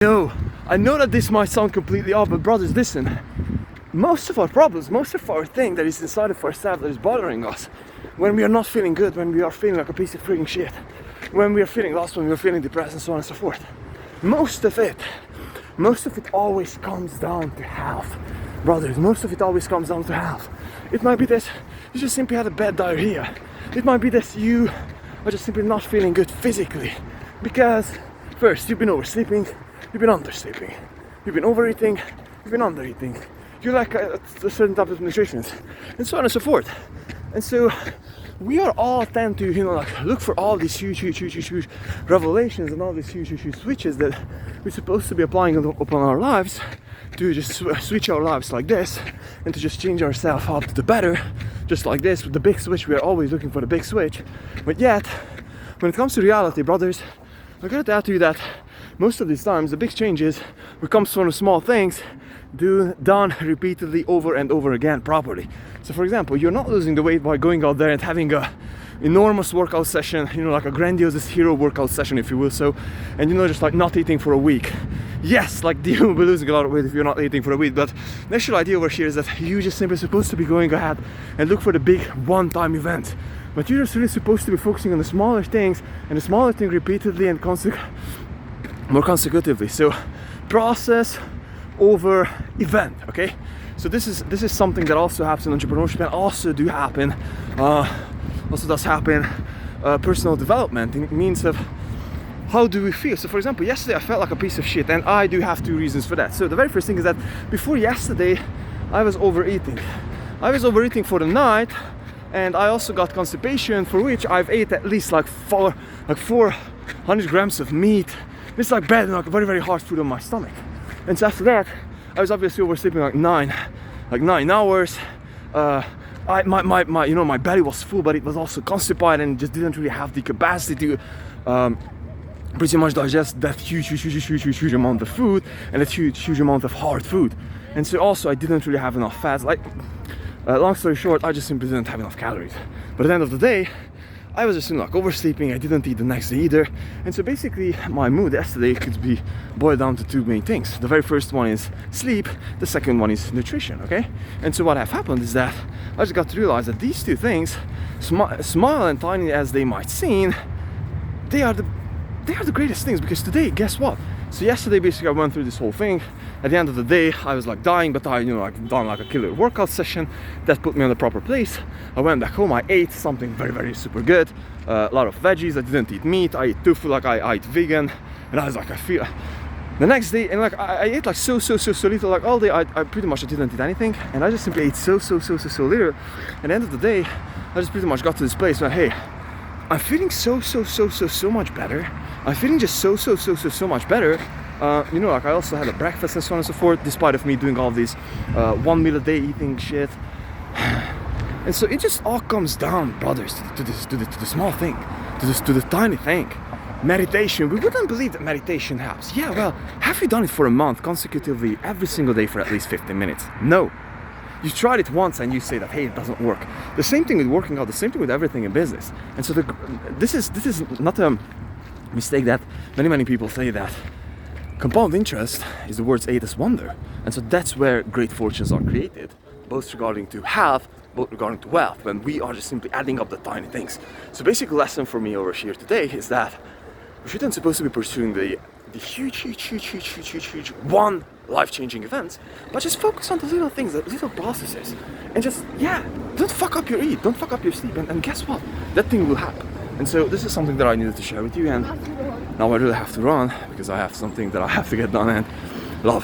Yo, I know that this might sound completely off, but brothers, listen. Most of our problems, most of our thing that is inside of ourselves that is bothering us, when we are not feeling good, when we are feeling like a piece of freaking shit, when we are feeling lost, when we are feeling depressed, and so on and so forth, most of it always comes down to health. Brothers, most of it always comes down to health. It might be that you just simply had a bad diarrhea. It might be that you are just simply not feeling good physically. Because first, you've been oversleeping, you've been undersleeping, you've been overeating, you've been undereating, you like a certain type of nutrition, and so on and so forth. And so we are all tend to, like look for all these huge revelations and all these huge switches that we're supposed to be applying upon our lives to just switch our lives like this and to just change ourselves up to the better, just like this with the big switch. We are always looking for the big switch, but yet when it comes to reality, brothers, I gotta tell you that most of these times the big changes comes from the small things done repeatedly over and over again properly. So for example, you're not losing the weight by going out there and having a enormous workout session, like a grandiose hero workout session, if you will, so, and just like not eating for a week. Yes, like you will be losing a lot of weight if you're not eating for a week, but the actual idea over here is that you just simply supposed to be going ahead and look for the big one-time event. But you're just really supposed to be focusing on the smaller things and the smaller thing repeatedly and more consecutively. So process over event, okay? So this is something that also happens in entrepreneurship and also does happen personal development in means of how do we feel. So for example, yesterday I felt like a piece of shit, and I do have two reasons for that. So the very first thing is that before yesterday I was overeating. I was overeating for the night, and I also got constipation, for which I've ate at least like 400 grams of meat. It's like bad, like very hard food on my stomach. And so after that, I was obviously oversleeping like 9 hours. My belly was full, but it was also constipated and just didn't really have the capacity to pretty much digest that huge amount of food and that huge amount of hard food. And so also I didn't really have enough fats. Long story short, I just simply didn't have enough calories. But at the end of the day, I was just like oversleeping. I didn't eat the next day either. And so basically my mood yesterday could be boiled down to two main things. The very first one is sleep, the second one is nutrition, okay? And so what have happened is that I just got to realize that these two things, small and tiny as they might seem, they are the greatest things. Because today, guess what? So yesterday basically I went through this whole thing. At the end of the day I was like dying, but I done like a killer workout session that put me on the proper place. I went back home, I ate something very super good, a lot of veggies. I didn't eat meat, I ate tofu, like I ate vegan, and I was like, I feel the next day, and like I ate like so little, like all day I pretty much didn't eat anything, and I just simply ate so little. At the end of the day I just pretty much got to this place where, hey, I'm feeling so much better. I'm feeling just so much better. Like I also had a breakfast and so on and so forth, despite of me doing all these 1 meal a day eating shit. And so it just all comes down, brothers, to the small thing, to the tiny thing. Meditation. We wouldn't believe that meditation helps. Yeah, well, have you done it for a month consecutively every single day for at least 15 minutes? No. You tried it once and you say that, hey, it doesn't work. The same thing with working out, the same thing with everything in business. And so this is not a mistake that many people say, that compound interest is the world's greatest wonder. And so that's where great fortunes are created, both regarding to health, both regarding to wealth, when we are just simply adding up the tiny things. So basic lesson for me over here today is that we shouldn't supposed to be pursuing the huge one life-changing events, but just focus on the little things, the little processes, and just, don't fuck up your eat, don't fuck up your sleep, and guess what? That thing will happen. And so this is something that I needed to share with you, and now I really have to run because I have something that I have to get done, and love.